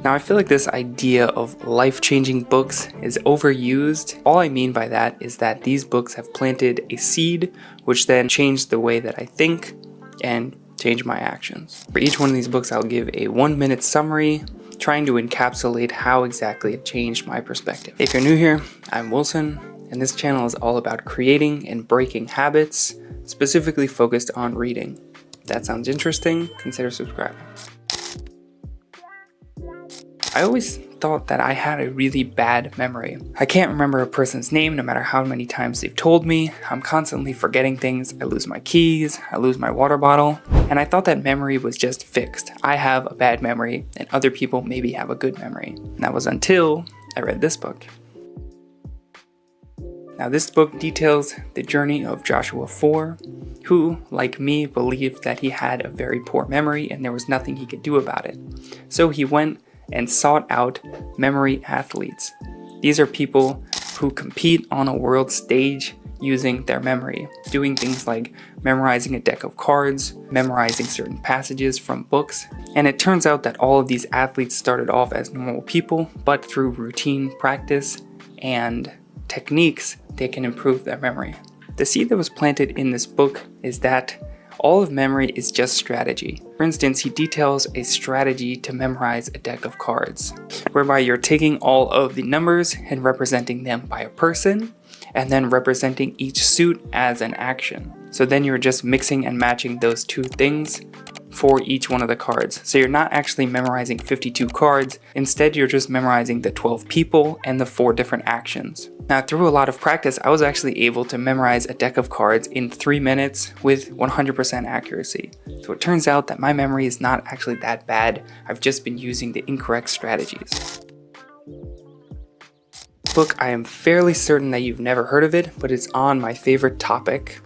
Now I feel like this idea of life-changing books is overused. All I mean by that is that these books have planted a seed which then changed the way that I think and changed my actions. For each one of these books I'll give a 1-minute summary trying to encapsulate how exactly it changed my perspective. If you're new here, I'm Wilson, and this channel is all about creating and breaking habits, specifically focused on reading. If that sounds interesting, consider subscribing. I always thought that I had a really bad memory. I can't remember a person's name no matter how many times they've told me. I'm constantly forgetting things. I lose my keys, I lose my water bottle, and I thought that memory was just fixed. I have a bad memory and other people maybe have a good memory. And that was until I read this book. Now this book details the journey of Joshua 4, who, like me, believed that he had a very poor memory and there was nothing he could do about it. So he went and sought out memory athletes. These are people who compete on a world stage using their memory, doing things like memorizing a deck of cards, memorizing certain passages from books. And it turns out that all of these athletes started off as normal people, but through routine practice and techniques, they can improve their memory. The seed that was planted in this book is that all of memory is just strategy. For instance, he details a strategy to memorize a deck of cards, whereby you're taking all of the numbers and representing them by a person, and then representing each suit as an action. So then you're just mixing and matching those two things for each one of the cards. So you're not actually memorizing 52 cards, instead you're just memorizing the 12 people and the 4 different actions. Now through a lot of practice, I was actually able to memorize a deck of cards in 3 minutes with 100% accuracy. So it turns out that my memory is not actually that bad, I've just been using the incorrect strategies. Book, I am fairly certain that you've never heard of it, but it's on my favorite topic,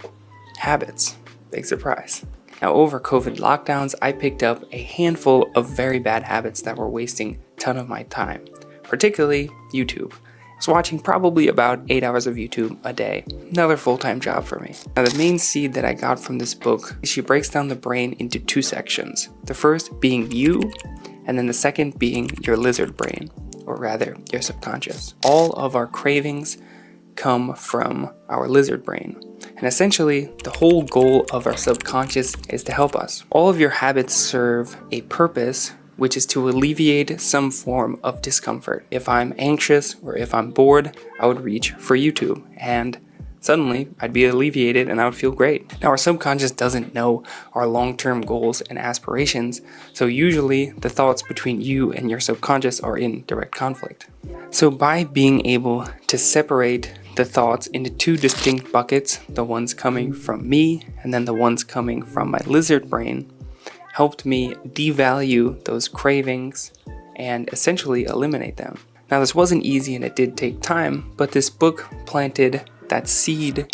habits. Big surprise. Now over COVID lockdowns, I picked up a handful of very bad habits that were wasting a ton of my time, particularly YouTube. I was watching probably about 8 hours of YouTube a day, another full-time job for me. Now the main seed that I got from this book is she breaks down the brain into 2 sections. The first being you, and then the second being your lizard brain, or rather your subconscious. All of our cravings come from our lizard brain. And essentially, the whole goal of our subconscious is to help us. All of your habits serve a purpose, which is to alleviate some form of discomfort. If I'm anxious or if I'm bored, I would reach for YouTube, and suddenly I'd be alleviated and I would feel great. Now our subconscious doesn't know our long-term goals and aspirations, so usually the thoughts between you and your subconscious are in direct conflict. So by being able to separate the thoughts into 2 distinct buckets, the ones coming from me and then the ones coming from my lizard brain, helped me devalue those cravings and essentially eliminate them. Now this wasn't easy and it did take time, but this book planted that seed.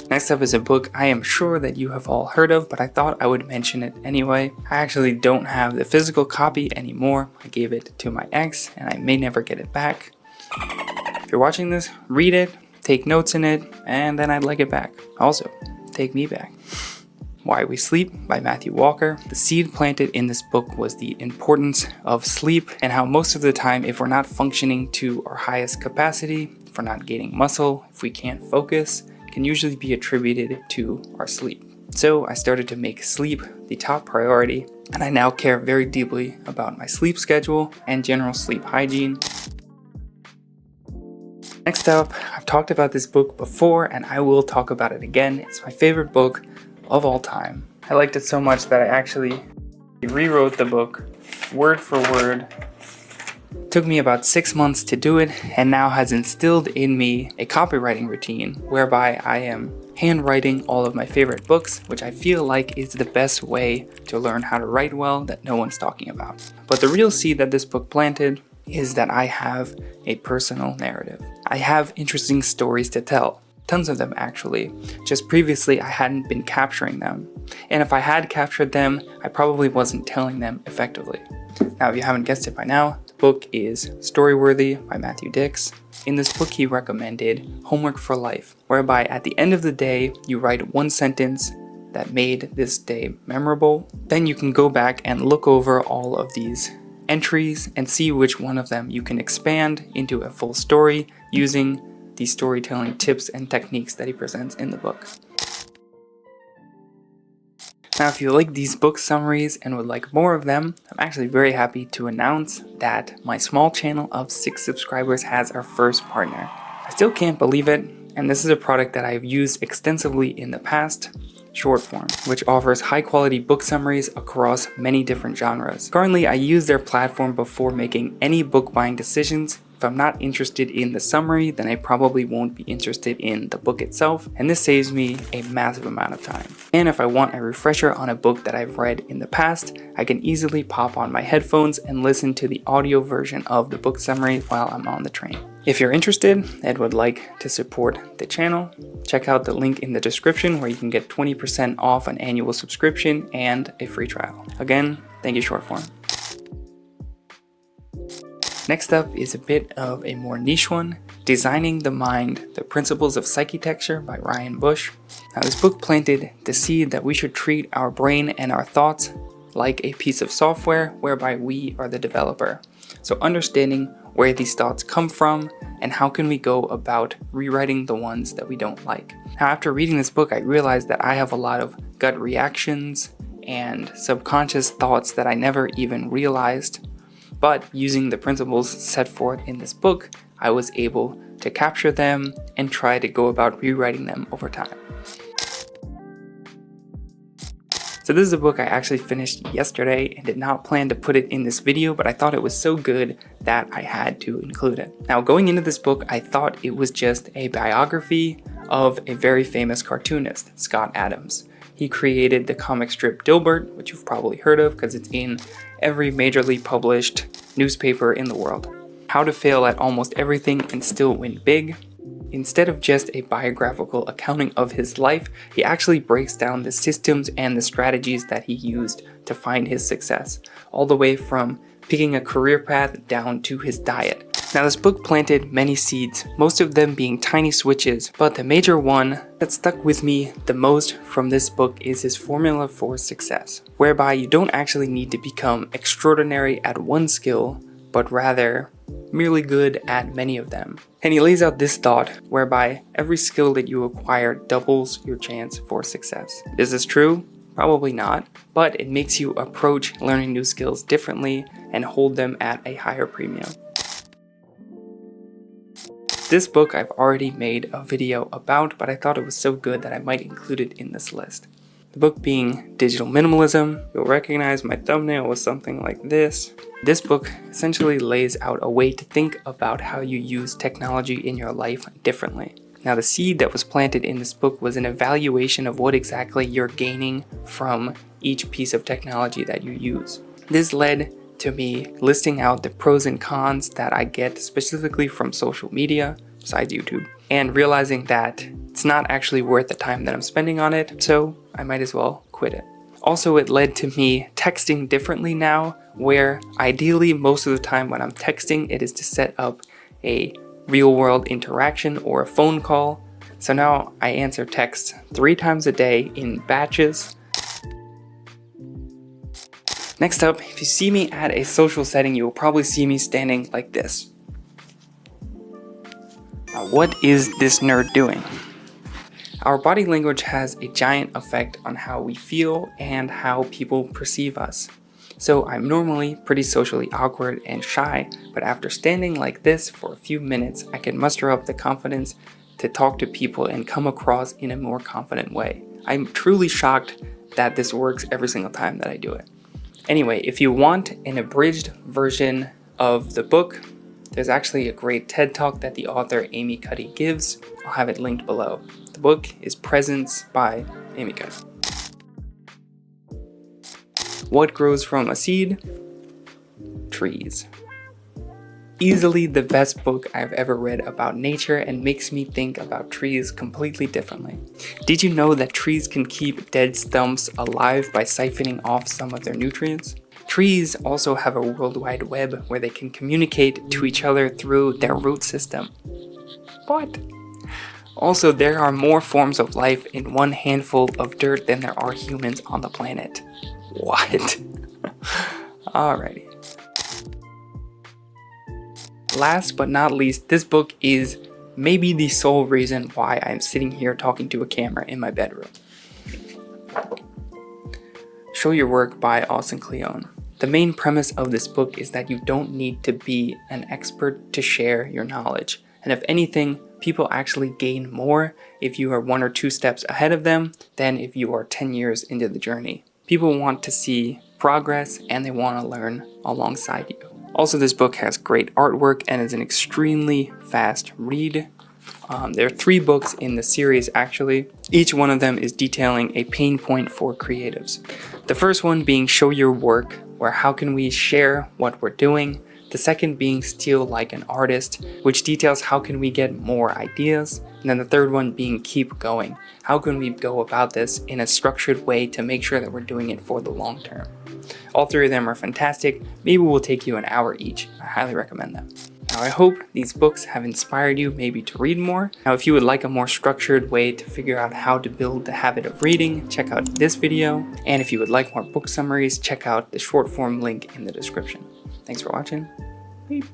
Next up is a book I am sure that you have all heard of, but I thought I would mention it anyway. I actually don't have the physical copy anymore. I gave it to my ex and I may never get it back. If you're watching this, read it, take notes in it, and then I'd like it back. Also, take me back. Why We Sleep by Matthew Walker. The seed planted in this book was the importance of sleep and how most of the time if we're not functioning to our highest capacity, if we're not gaining muscle, if we can't focus, it can usually be attributed to our sleep. So I started to make sleep the top priority, and I now care very deeply about my sleep schedule and general sleep hygiene. Next up, I've talked about this book before and I will talk about it again. It's my favorite book of all time. I liked it so much that I actually rewrote the book word for word. It took me about 6 months to do it and now has instilled in me a copywriting routine whereby I am handwriting all of my favorite books, which I feel like is the best way to learn how to write well that no one's talking about. But the real seed that this book planted is that I have a personal narrative. I have interesting stories to tell. Tons of them actually. Just previously I hadn't been capturing them. And if I had captured them, I probably wasn't telling them effectively. Now if you haven't guessed it by now, the book is Storyworthy by Matthew Dix. In this book he recommended homework for life, whereby at the end of the day you write 1 sentence that made this day memorable. Then you can go back and look over all of these entries and see which one of them you can expand into a full story using the storytelling tips and techniques that he presents in the book. Now, if you like these book summaries and would like more of them, I'm actually very happy to announce that my small channel of 6 subscribers has our first partner. I still can't believe it, and this is a product that I've used extensively in the past, Shortform, which offers high quality book summaries across many different genres. Currently, I use their platform before making any book buying decisions. If I'm not interested in the summary, then I probably won't be interested in the book itself, and this saves me a massive amount of time. And if I want a refresher on a book that I've read in the past, I can easily pop on my headphones and listen to the audio version of the book summary while I'm on the train. If you're interested and would like to support the channel, check out the link in the description where you can get 20% off an annual subscription and a free trial. Again, thank you, Shortform. Next up is a bit of a more niche one, Designing the Mind, The Principles of Psychitexture by Ryan Bush. Now, this book planted the seed that we should treat our brain and our thoughts like a piece of software whereby we are the developer. So understanding where these thoughts come from and how can we go about rewriting the ones that we don't like. Now, after reading this book, I realized that I have a lot of gut reactions and subconscious thoughts that I never even realized. But using the principles set forth in this book, I was able to capture them and try to go about rewriting them over time. So this is a book I actually finished yesterday and did not plan to put it in this video, but I thought it was so good that I had to include it. Now, going into this book, I thought it was just a biography of a very famous cartoonist, Scott Adams. He created the comic strip Dilbert, which you've probably heard of because it's in every majorly published newspaper in the world. How to fail at almost everything and still win big. Instead of just a biographical accounting of his life, he actually breaks down the systems and the strategies that he used to find his success, all the way from picking a career path down to his diet. Now, this book planted many seeds, most of them being tiny switches, but the major one that stuck with me the most from this book is his formula for success, whereby you don't actually need to become extraordinary at one skill, but rather merely good at many of them. And he lays out this thought whereby every skill that you acquire doubles your chance for success. Is this true? Probably not, but it makes you approach learning new skills differently and hold them at a higher premium. This book I've already made a video about, but I thought it was so good that I might include it in this list. The book being Digital Minimalism. You'll recognize my thumbnail was something like this. This book essentially lays out a way to think about how you use technology in your life differently. Now, the seed that was planted in this book was an evaluation of what exactly you're gaining from each piece of technology that you use. This led to me listing out the pros and cons that I get specifically from social media, besides YouTube, and realizing that it's not actually worth the time that I'm spending on it, so I might as well quit it. Also, it led to me texting differently now, where ideally most of the time when I'm texting, it is to set up a real world interaction or a phone call. So now I answer texts 3 times a day in batches. Next up, if you see me at a social setting, you will probably see me standing like this. Now, what is this nerd doing? Our body language has a giant effect on how we feel and how people perceive us. So I'm normally pretty socially awkward and shy, but after standing like this for a few minutes, I can muster up the confidence to talk to people and come across in a more confident way. I'm truly shocked that this works every single time that I do it. Anyway, if you want an abridged version of the book, there's actually a great TED Talk that the author Amy Cuddy gives. I'll have it linked below. The book is Prescence by Amy Cuddy. What grows from a seed? Trees. Easily the best book I've ever read about nature and makes me think about trees completely differently. Did you know that trees can keep dead stumps alive by siphoning off some of their nutrients? Trees also have a World Wide Web where they can communicate to each other through their root system. What? Also, there are more forms of life in one handful of dirt than there are humans on the planet. What? Alrighty. Last but not least, this book is maybe the sole reason why I'm sitting here talking to a camera in my bedroom. Show Your Work by Austin Kleon. The main premise of this book is that you don't need to be an expert to share your knowledge. And if anything, people actually gain more if you are 1 or 2 steps ahead of them than if you are 10 years into the journey. People want to see progress and they want to learn alongside you. Also, this book has great artwork and is an extremely fast read. There are 3 books in the series actually. Each one of them is detailing a pain point for creatives. The first one being Show Your Work, where how can we share what we're doing. The second being Steal Like an Artist, which details how can we get more ideas. And then the third one being Keep Going. How can we go about this in a structured way to make sure that we're doing it for the long term. All 3 of them are fantastic. Maybe will take you an hour each. I highly recommend them. Now I hope these books have inspired you maybe to read more. Now if you would like a more structured way to figure out how to build the habit of reading, check out this video. And if you would like more book summaries, check out the short form link in the description. Thanks for watching. Bye.